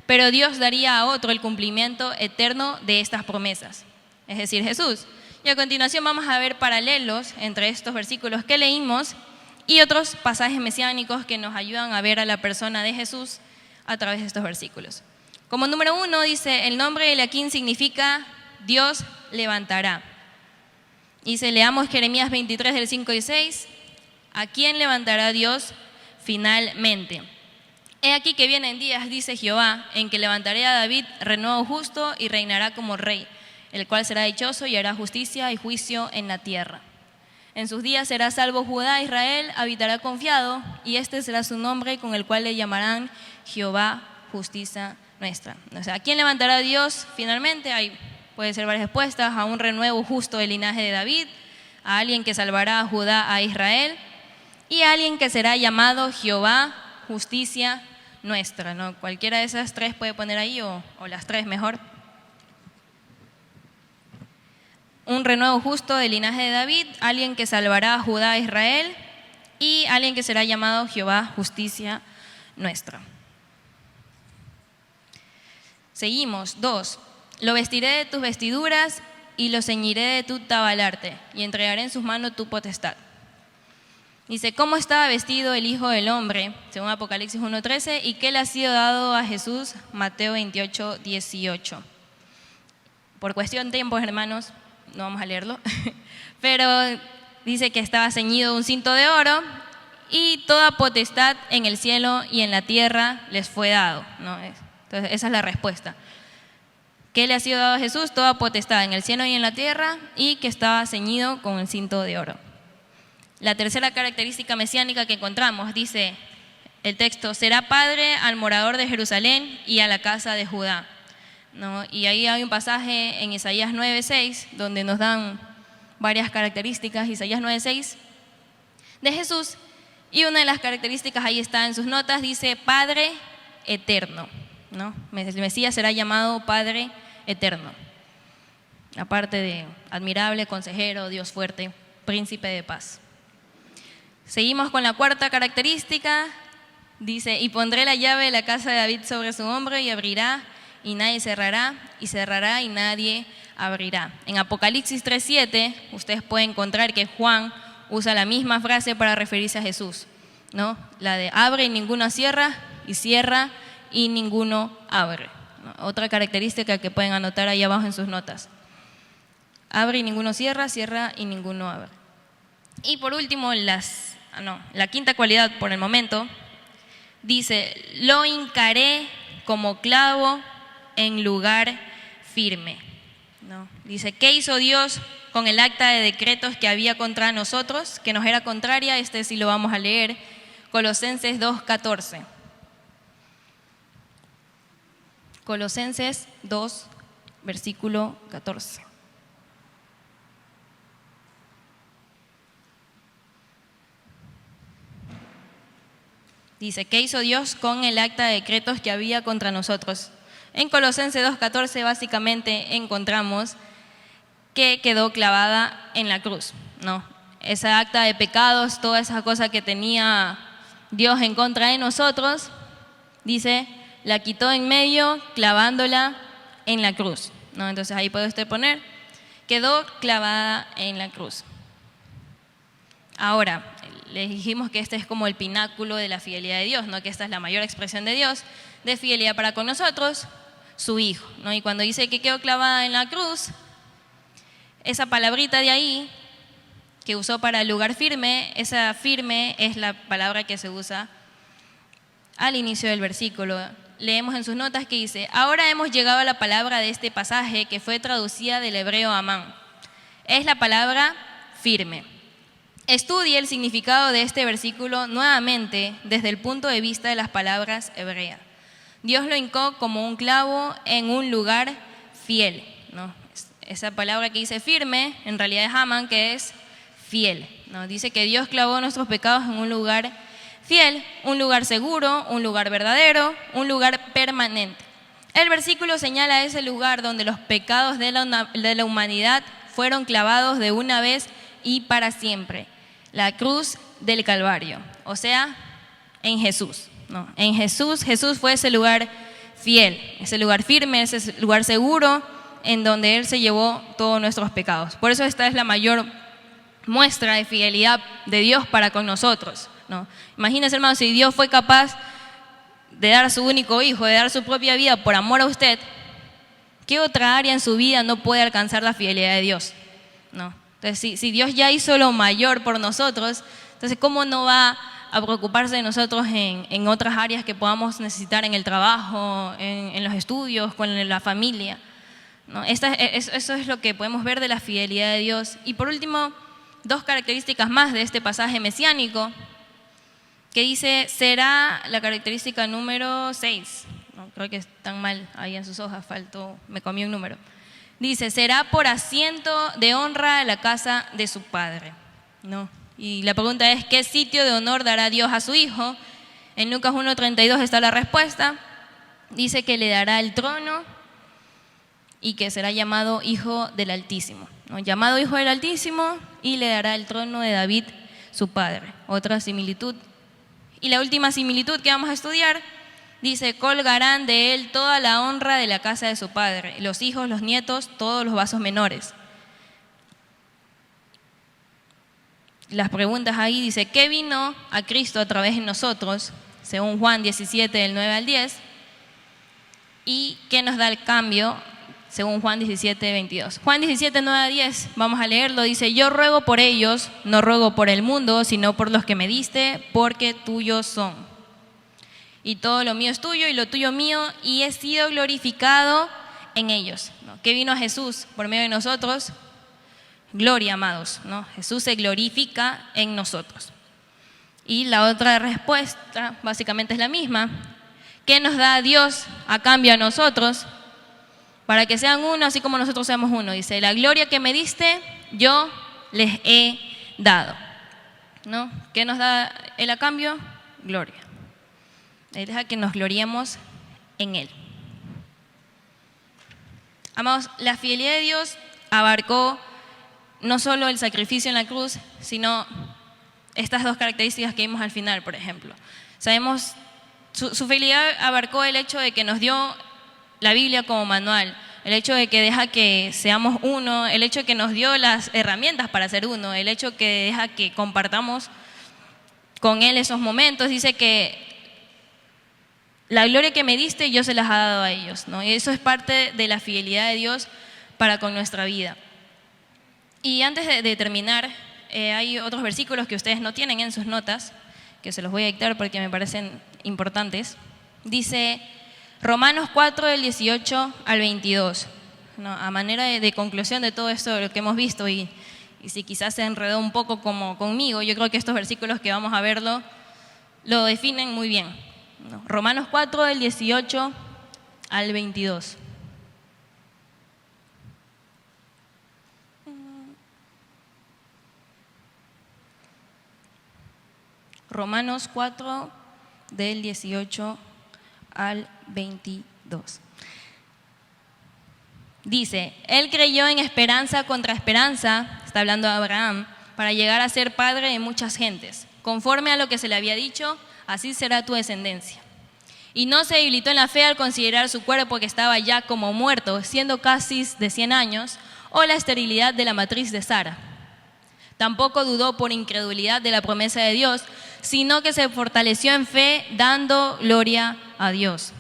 pero Dios daría a otro el cumplimiento eterno de estas promesas, es decir, Jesús. Y a continuación vamos a ver paralelos entre estos versículos que leímos y otros pasajes mesiánicos que nos ayudan a ver a la persona de Jesús a través de estos versículos. Como número 1 dice, el nombre de Eliaquim significa Dios levantará. Dice, leamos Jeremías 23 del 5 y 6, ¿a quién levantará Dios finalmente? He aquí que vienen días, dice Jehová, en que levantaré a David renuevo justo y reinará como rey, el cual será dichoso y hará justicia y juicio en la tierra. En sus días será salvo Judá, Israel habitará confiado, y este será su nombre con el cual le llamarán Jehová, justicia nuestra. O sea, ¿a quién levantará Dios finalmente? Puede ser varias respuestas: a un renuevo justo del linaje de David, a alguien que salvará a Judá, a Israel, y a alguien que será llamado Jehová, justicia nuestra, ¿no? Cualquiera de esas tres puede poner ahí, o las tres mejor. Un renuevo justo del linaje de David, alguien que salvará a Judá, a Israel, y alguien que será llamado Jehová, justicia nuestra. Seguimos. 2. Lo vestiré de tus vestiduras y lo ceñiré de tu tabalarte, y entregaré en sus manos tu potestad. Dice, ¿cómo estaba vestido el Hijo del Hombre? Según Apocalipsis 1:13, y qué le ha sido dado a Jesús, Mateo 28:18. Por cuestión de tiempo, hermanos, no vamos a leerlo, pero dice que estaba ceñido de un cinto de oro y toda potestad en el cielo y en la tierra les fue dado, ¿no? Entonces esa es la respuesta. ¿Qué le ha sido dado a Jesús? Toda potestad en el cielo y en la tierra, y que estaba ceñido con el cinto de oro. La tercera característica mesiánica que encontramos, dice el texto, será padre al morador de Jerusalén y a la casa de Judá, ¿no? Y ahí hay un pasaje en Isaías 9:6 donde nos dan varias características, Isaías 9:6, de Jesús, y una de las características ahí está en sus notas, dice Padre eterno, ¿no? El Mesías será llamado Padre eterno, aparte de admirable, consejero, Dios fuerte, príncipe de paz. Seguimos con la cuarta característica, dice, y pondré la llave de la casa de David sobre su hombro, y abrirá y nadie cerrará, y cerrará y nadie abrirá. En Apocalipsis 3:7 ustedes pueden encontrar que Juan usa la misma frase para referirse a Jesús, ¿no? La de abre y ninguno cierra, y cierra y ninguno abre, ¿no? Otra característica que pueden anotar ahí abajo en sus notas. Abre y ninguno cierra, cierra y ninguno abre. Y por último, la quinta cualidad por el momento, dice, lo hincaré como clavo en lugar firme, ¿no? Dice, ¿qué hizo Dios con el acta de decretos que había contra nosotros, que nos era contraria? Sí lo vamos a leer, Colosenses 2:14. Colosenses 2, versículo 14. Dice, ¿qué hizo Dios con el acta de decretos que había contra nosotros? En Colosenses 2:14 básicamente encontramos que quedó clavada en la cruz, ¿no? Esa acta de pecados, toda esa cosa que tenía Dios en contra de nosotros, dice, la quitó en medio clavándola en la cruz, ¿no? Entonces ahí puede usted poner, quedó clavada en la cruz. Ahora, les dijimos que este es como el pináculo de la fidelidad de Dios, ¿no? Que esta es la mayor expresión de Dios, de fidelidad para con nosotros, su Hijo, ¿no? Y cuando dice que quedó clavada en la cruz, esa palabrita de ahí, que usó para el lugar firme, esa firme es la palabra que se usa al inicio del versículo. Leemos en sus notas que dice, ahora hemos llegado a la palabra de este pasaje que fue traducida del hebreo amán. Es la palabra firme. Estudie el significado de este versículo nuevamente desde el punto de vista de las palabras hebreas. Dios lo hincó como un clavo en un lugar fiel, ¿no? Esa palabra que dice firme, en realidad es amán, que es fiel, ¿no? Dice que Dios clavó nuestros pecados en un lugar fiel, un lugar seguro, un lugar verdadero, un lugar permanente. El versículo señala ese lugar donde los pecados de la humanidad fueron clavados de una vez y para siempre. La cruz del Calvario, o sea, en Jesús, ¿no? En Jesús fue ese lugar fiel, ese lugar firme, ese lugar seguro, en donde Él se llevó todos nuestros pecados. Por eso esta es la mayor muestra de fidelidad de Dios para con nosotros, ¿no? Imagínense, hermanos, si Dios fue capaz de dar a su único hijo, de dar su propia vida por amor a usted, ¿qué otra área en su vida no puede alcanzar la fidelidad de Dios? ¿No? Entonces, si Dios ya hizo lo mayor por nosotros, entonces ¿cómo no va a preocuparse de nosotros en otras áreas que podamos necesitar en el trabajo, en los estudios, con la familia, ¿no? Eso es lo que podemos ver de la fidelidad de Dios. Y por último, dos características más de este pasaje mesiánico, que dice, será la característica número 6. No, creo que están mal ahí en sus hojas, me comí un número. Dice, será por asiento de honra a la casa de su padre, ¿no? Y la pregunta es, ¿qué sitio de honor dará Dios a su hijo? En Lucas 1:32 está la respuesta. Dice que le dará el trono y que será llamado Hijo del Altísimo, ¿no? Llamado Hijo del Altísimo, y le dará el trono de David, su padre. Otra similitud. Y la última similitud que vamos a estudiar, dice, colgarán de él toda la honra de la casa de su padre, los hijos, los nietos, todos los vasos menores. Las preguntas ahí dice, ¿qué vino a Cristo a través de nosotros? Según Juan 17, del 9 al 10. ¿Y qué nos da el cambio? Según Juan 17, 22. Juan 17, 9 a 10, vamos a leerlo. Dice, yo ruego por ellos, no ruego por el mundo, sino por los que me diste, porque tuyos son. Y todo lo mío es tuyo y lo tuyo mío, y he sido glorificado en ellos, ¿no? ¿Qué vino a Jesús por medio de nosotros? Gloria, amados, ¿no? Jesús se glorifica en nosotros. Y la otra respuesta básicamente es la misma. ¿Qué nos da Dios a cambio a nosotros? Para que sean uno, así como nosotros seamos uno. Dice, la gloria que me diste, yo les he dado, ¿no? ¿Qué nos da Él a cambio? Gloria. Él deja que nos gloriemos en Él. Amados, la fidelidad de Dios abarcó no solo el sacrificio en la cruz, sino estas dos características que vimos al final, por ejemplo. Sabemos, su fidelidad abarcó el hecho de que nos dio la Biblia como manual, el hecho de que deja que seamos uno, el hecho de que nos dio las herramientas para ser uno, el hecho que deja que compartamos con Él esos momentos. Dice que la gloria que me diste yo se las ha dado a ellos, ¿no? Y eso es parte de la fidelidad de Dios para con nuestra vida. Y antes de terminar, hay otros versículos que ustedes no tienen en sus notas, que se los voy a dictar porque me parecen importantes. Dice Romanos 4, del 18 al 22, ¿no? A manera de conclusión de todo esto, de lo que hemos visto, y si quizás se enredó un poco como conmigo, yo creo que estos versículos que vamos a verlo lo definen muy bien, ¿no? Romanos 4, del 18 al 22. Romanos 4, del 18 al 22. Dice, él creyó en esperanza contra esperanza, está hablando de Abraham, para llegar a ser padre de muchas gentes. Conforme a lo que se le había dicho, así será tu descendencia. Y no se debilitó en la fe al considerar su cuerpo que estaba ya como muerto, siendo casi de 100 años, o la esterilidad de la matriz de Sara. Tampoco dudó por incredulidad de la promesa de Dios, sino que se fortaleció en fe, dando gloria a Dios,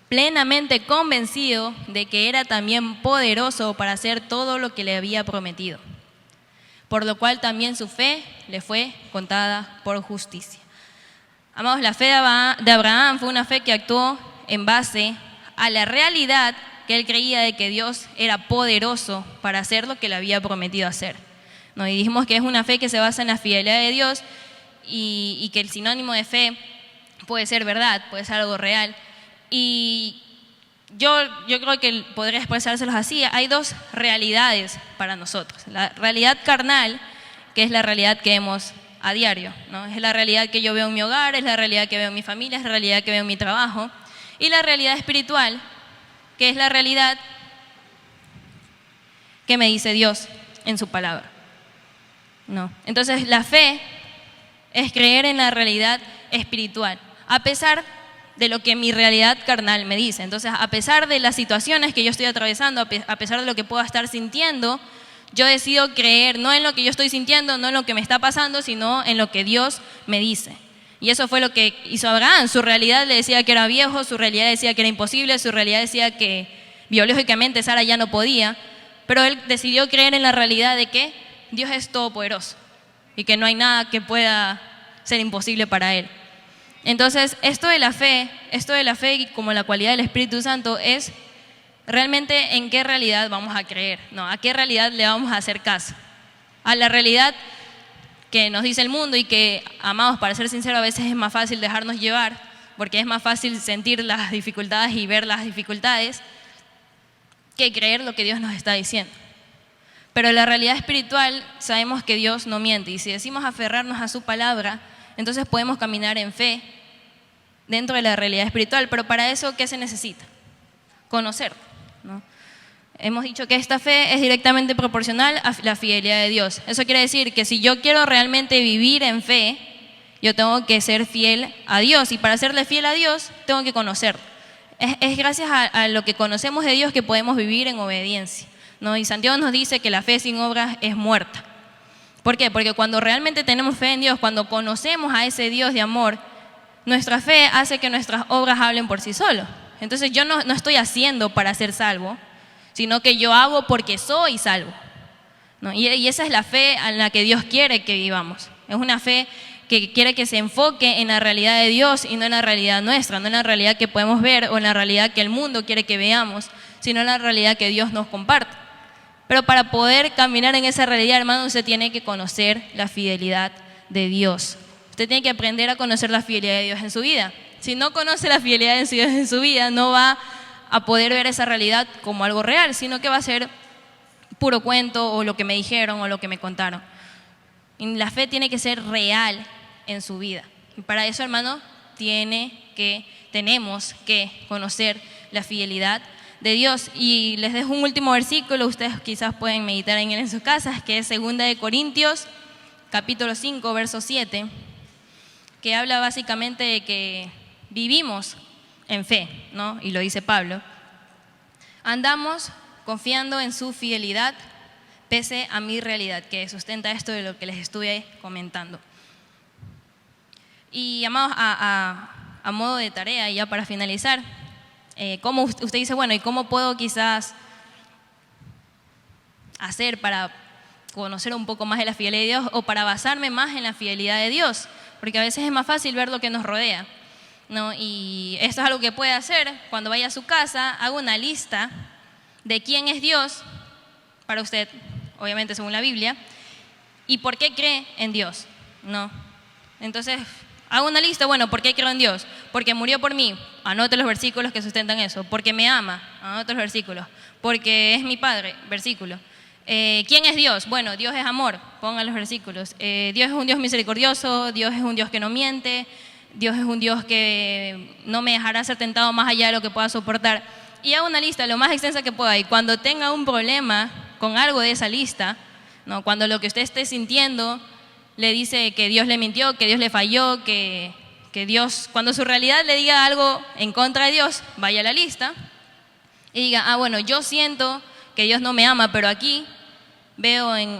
plenamente convencido de que era también poderoso para hacer todo lo que le había prometido, por lo cual también su fe le fue contada por justicia. Amados, la fe de Abraham fue una fe que actuó en base a la realidad que él creía de que Dios era poderoso para hacer lo que le había prometido hacer, ¿no? Y dijimos que es una fe que se basa en la fidelidad de Dios y que el sinónimo de fe puede ser verdad, puede ser algo real. Y yo creo que podría expresárselos así. Hay dos realidades para nosotros. La realidad carnal, que es la realidad que vemos a diario, ¿no? Es la realidad que yo veo en mi hogar, es la realidad que veo en mi familia, es la realidad que veo en mi trabajo. Y la realidad espiritual, que es la realidad que me dice Dios en su palabra, ¿no? Entonces la fe es creer en la realidad espiritual, a pesar de lo que mi realidad carnal me dice. Entonces, a pesar de las situaciones que yo estoy atravesando, a pesar de lo que pueda estar sintiendo, yo decido creer no en lo que yo estoy sintiendo, no en lo que me está pasando, sino en lo que Dios me dice. Y eso fue lo que hizo Abraham. Su realidad le decía que era viejo, su realidad decía que era imposible, su realidad decía que biológicamente Sara ya no podía, pero él decidió creer en la realidad de que Dios es todopoderoso y que no hay nada que pueda ser imposible para él. Entonces, esto de la fe como la cualidad del Espíritu Santo es realmente en qué realidad vamos a creer, ¿no? A qué realidad le vamos a hacer caso. A la realidad que nos dice el mundo y que, amados, para ser sincero, a veces es más fácil dejarnos llevar, porque es más fácil sentir las dificultades y ver las dificultades que creer lo que Dios nos está diciendo. Pero la realidad espiritual, sabemos que Dios no miente, y si decimos aferrarnos a su palabra, entonces podemos caminar en fe dentro de la realidad espiritual. Pero para eso, ¿qué se necesita? Conocer, ¿no? Hemos dicho que esta fe es directamente proporcional a la fidelidad de Dios. Eso quiere decir que si yo quiero realmente vivir en fe, yo tengo que ser fiel a Dios, y para serle fiel a Dios tengo que conocerlo. Es gracias a lo que conocemos de Dios que podemos vivir en obediencia, ¿no? Y Santiago nos dice que la fe sin obras es muerta. ¿Por qué? Porque cuando realmente tenemos fe en Dios, cuando conocemos a ese Dios de amor, nuestra fe hace que nuestras obras hablen por sí solos. Entonces yo no estoy haciendo para ser salvo, sino que yo hago porque soy salvo, ¿no? Y esa es la fe en la que Dios quiere que vivamos. Es una fe que quiere que se enfoque en la realidad de Dios y no en la realidad nuestra, no en la realidad que podemos ver o en la realidad que el mundo quiere que veamos, sino en la realidad que Dios nos comparte. Pero para poder caminar en esa realidad, hermano, usted tiene que conocer la fidelidad de Dios. Usted tiene que aprender a conocer la fidelidad de Dios en su vida. Si no conoce la fidelidad de Dios en su vida, no va a poder ver esa realidad como algo real, sino que va a ser puro cuento o lo que me dijeron o lo que me contaron. Y la fe tiene que ser real en su vida. Y para eso, hermano, tenemos que conocer la fidelidad de Dios. Y les dejo un último versículo, ustedes quizás pueden meditar en él en sus casas, que es 2 de Corintios, capítulo 5, verso 7, que habla básicamente de que vivimos en fe, ¿no? Y lo dice Pablo. Andamos confiando en su fidelidad, pese a mi realidad, que sustenta esto de lo que les estuve comentando. Y amados, a modo de tarea, y ya para finalizar, ¿cómo usted dice, bueno, y cómo puedo quizás hacer para conocer un poco más de la fidelidad de Dios o para basarme más en la fidelidad de Dios? Porque a veces es más fácil ver lo que nos rodea, ¿no? Y esto es algo que puede hacer cuando vaya a su casa, haga una lista de quién es Dios para usted, obviamente según la Biblia, y por qué cree en Dios, ¿no? Entonces, hago una lista, bueno, ¿por qué creo en Dios? Porque murió por mí, anote los versículos que sustentan eso. Porque me ama, anote los versículos. Porque es mi Padre, versículo. ¿Quién es Dios? Bueno, Dios es amor, pongan los versículos. Dios es un Dios misericordioso, Dios es un Dios que no miente, Dios es un Dios que no me dejará ser tentado más allá de lo que pueda soportar. Y hago una lista lo más extensa que pueda, y cuando tenga un problema con algo de esa lista, ¿no? Cuando lo que usted esté sintiendo le dice que Dios le mintió, que Dios le falló, que Dios, cuando su realidad le diga algo en contra de Dios, vaya a la lista y diga, bueno, yo siento que Dios no me ama, pero aquí veo en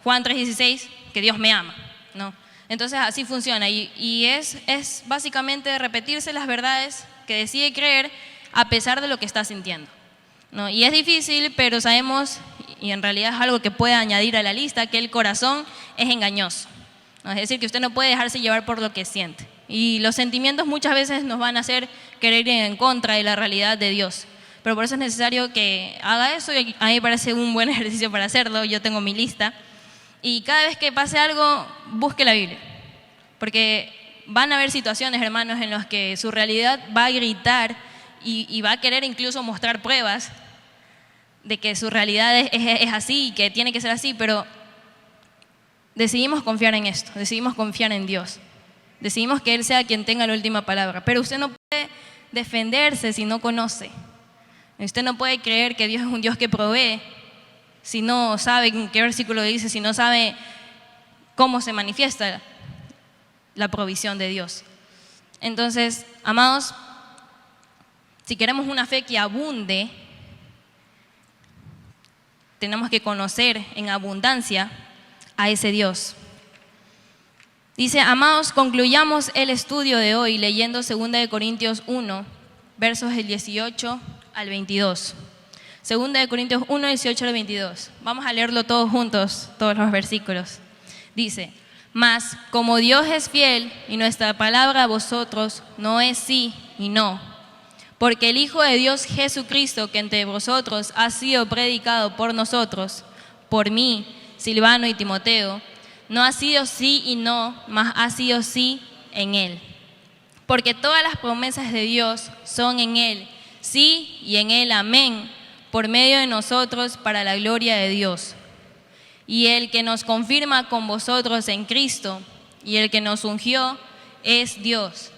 Juan 3:16 que Dios me ama, ¿no? Entonces así funciona, y es básicamente repetirse las verdades que decide creer a pesar de lo que está sintiendo, ¿no? Y es difícil, pero sabemos, y en realidad es algo que puede añadir a la lista, que el corazón es engañoso, ¿no? Es decir, que usted no puede dejarse llevar por lo que siente. Y los sentimientos muchas veces nos van a hacer querer ir en contra de la realidad de Dios. Pero por eso es necesario que haga eso, y a mí me parece un buen ejercicio para hacerlo. Yo tengo mi lista. Y cada vez que pase algo, busque la Biblia. Porque van a haber situaciones, hermanos, en las que su realidad va a gritar y va a querer incluso mostrar pruebas de que su realidad es así y que tiene que ser así, pero decidimos confiar en esto, decidimos confiar en Dios, decidimos que Él sea quien tenga la última palabra. Pero usted no puede defenderse si no conoce. Usted no puede creer que Dios es un Dios que provee si no sabe en qué versículo dice, si no sabe cómo se manifiesta la provisión de Dios. Entonces, amados, Si queremos una fe que abunde, tenemos que conocer en abundancia a ese Dios. Dice, amados, concluyamos el estudio de hoy leyendo 2 Corintios 1, versos del 18 al 22. 2 Corintios 1, 18 al 22. Vamos a leerlo todos juntos, todos los versículos. Dice, mas como Dios es fiel y nuestra palabra a vosotros no es sí y no, porque el Hijo de Dios Jesucristo, que entre vosotros ha sido predicado por nosotros, por mí, Silvano y Timoteo, no ha sido sí y no, mas ha sido sí en Él. Porque todas las promesas de Dios son en Él, sí y en Él, amén, por medio de nosotros para la gloria de Dios. Y el que nos confirma con vosotros en Cristo y el que nos ungió es Dios,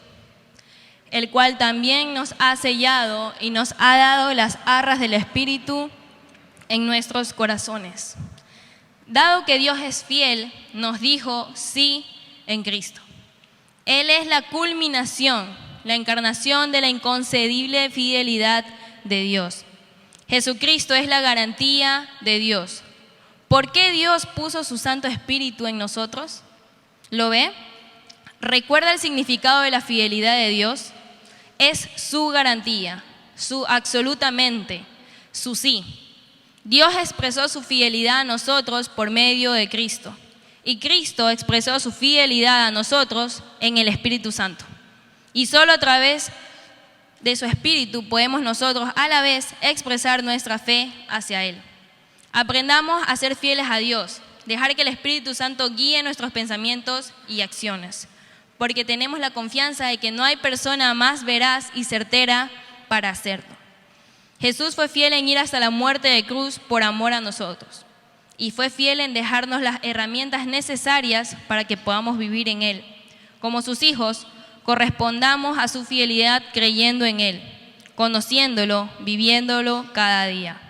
el cual también nos ha sellado y nos ha dado las arras del Espíritu en nuestros corazones. Dado que Dios es fiel, nos dijo sí en Cristo. Él es la culminación, la encarnación de la inconcebible fidelidad de Dios. Jesucristo es la garantía de Dios. ¿Por qué Dios puso su Santo Espíritu en nosotros? ¿Lo ve? ¿Recuerda el significado de la fidelidad de Dios? Es su garantía, su absolutamente, su sí. Dios expresó su fidelidad a nosotros por medio de Cristo. Y Cristo expresó su fidelidad a nosotros en el Espíritu Santo. Y solo a través de su Espíritu podemos nosotros a la vez expresar nuestra fe hacia Él. Aprendamos a ser fieles a Dios, dejar que el Espíritu Santo guíe nuestros pensamientos y acciones, porque tenemos la confianza de que no hay persona más veraz y certera para hacerlo. Jesús fue fiel en ir hasta la muerte de cruz por amor a nosotros, y fue fiel en dejarnos las herramientas necesarias para que podamos vivir en Él. Como sus hijos, correspondamos a su fidelidad creyendo en Él, conociéndolo, viviéndolo cada día.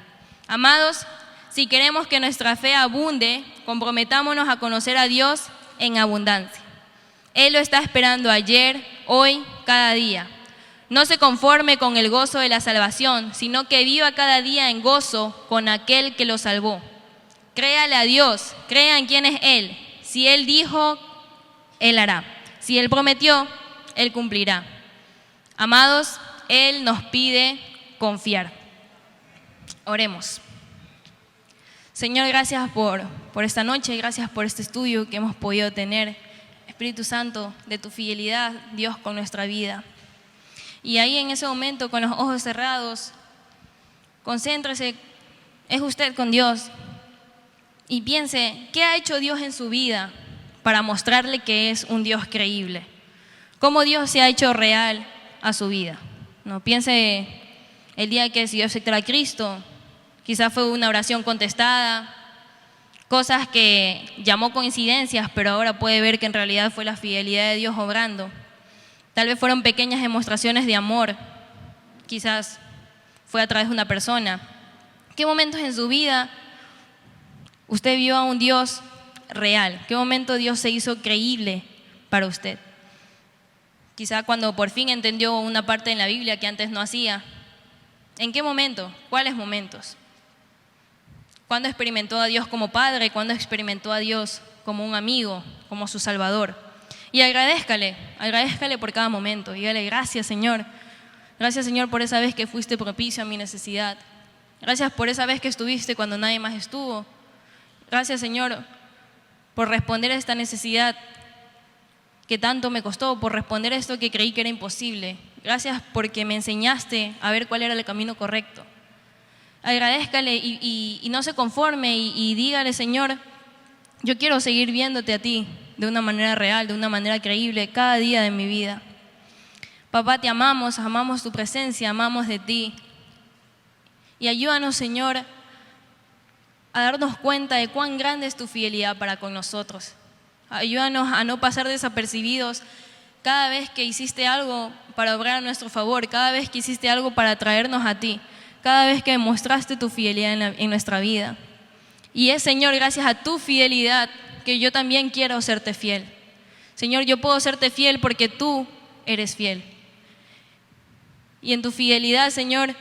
Amados, si queremos que nuestra fe abunde, comprometámonos a conocer a Dios en abundancia. Él lo está esperando ayer, hoy, cada día. No se conforme con el gozo de la salvación, sino que viva cada día en gozo con aquel que lo salvó. Créale a Dios, crea en quién es Él. Si Él dijo, Él hará. Si Él prometió, Él cumplirá. Amados, Él nos pide confiar. Oremos. Señor, gracias por esta noche, gracias por este estudio que hemos podido tener. Espíritu Santo, de tu fidelidad, Dios, con nuestra vida. Y ahí en ese momento, con los ojos cerrados, concéntrese, es usted con Dios. Y piense, ¿qué ha hecho Dios en su vida para mostrarle que es un Dios creíble? ¿Cómo Dios se ha hecho real a su vida? No piense el día que decidió aceptar a Cristo, quizás fue una oración contestada, cosas que llamó coincidencias, pero ahora puede ver que en realidad fue la fidelidad de Dios obrando. Tal vez fueron pequeñas demostraciones de amor, quizás fue a través de una persona. ¿Qué momentos en su vida usted vio a un Dios real? ¿Qué momento Dios se hizo creíble para usted? Quizá cuando por fin entendió una parte en la Biblia que antes no hacía. ¿En qué momento? ¿Cuáles momentos? ¿Cuándo experimentó a Dios como Padre? ¿Cuándo experimentó a Dios como un amigo, como su Salvador? Y agradézcale por cada momento. Dígale, gracias Señor por esa vez que fuiste propicio a mi necesidad. Gracias por esa vez que estuviste cuando nadie más estuvo. Gracias Señor por responder a esta necesidad que tanto me costó, por responder a esto que creí que era imposible. Gracias porque me enseñaste a ver cuál era el camino correcto. Agradézcale y no se conforme y dígale, Señor, yo quiero seguir viéndote a ti de una manera real, de una manera creíble cada día de mi vida. Papá, te amamos tu presencia, amamos de ti. Y ayúdanos, Señor, a darnos cuenta de cuán grande es tu fidelidad para con nosotros. Ayúdanos a no pasar desapercibidos cada vez que hiciste algo para obrar a nuestro favor, cada vez que hiciste algo para traernos a ti, cada vez que mostraste tu fidelidad en nuestra vida. Y es, Señor, gracias a tu fidelidad que yo también quiero serte fiel. Señor, yo puedo serte fiel porque tú eres fiel. Y en tu fidelidad, Señor,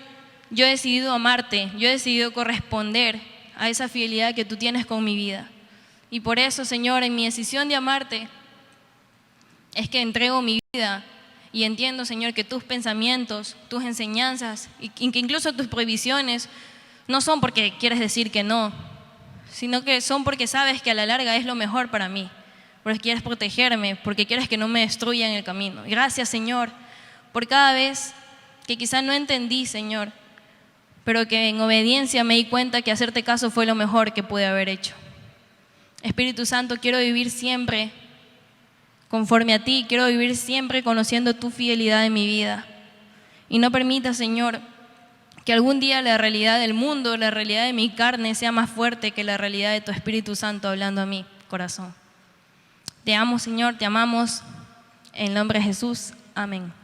yo he decidido amarte, yo he decidido corresponder a esa fidelidad que tú tienes con mi vida. Y por eso, Señor, en mi decisión de amarte, es que entrego mi vida y entiendo, Señor, que tus pensamientos, tus enseñanzas y que incluso tus prohibiciones no son porque quieres decir que no, sino que son porque sabes que a la larga es lo mejor para mí, porque quieres protegerme, porque quieres que no me destruya en el camino. Gracias, Señor, por cada vez que quizá no entendí, Señor, pero que en obediencia me di cuenta que hacerte caso fue lo mejor que pude haber hecho. Espíritu Santo, quiero vivir siempre conforme a ti, quiero vivir siempre conociendo tu fidelidad en mi vida. Y no permita, Señor, que algún día la realidad del mundo, la realidad de mi carne sea más fuerte que la realidad de tu Espíritu Santo hablando a mi corazón. Te amo, Señor, te amamos. En el nombre de Jesús. Amén.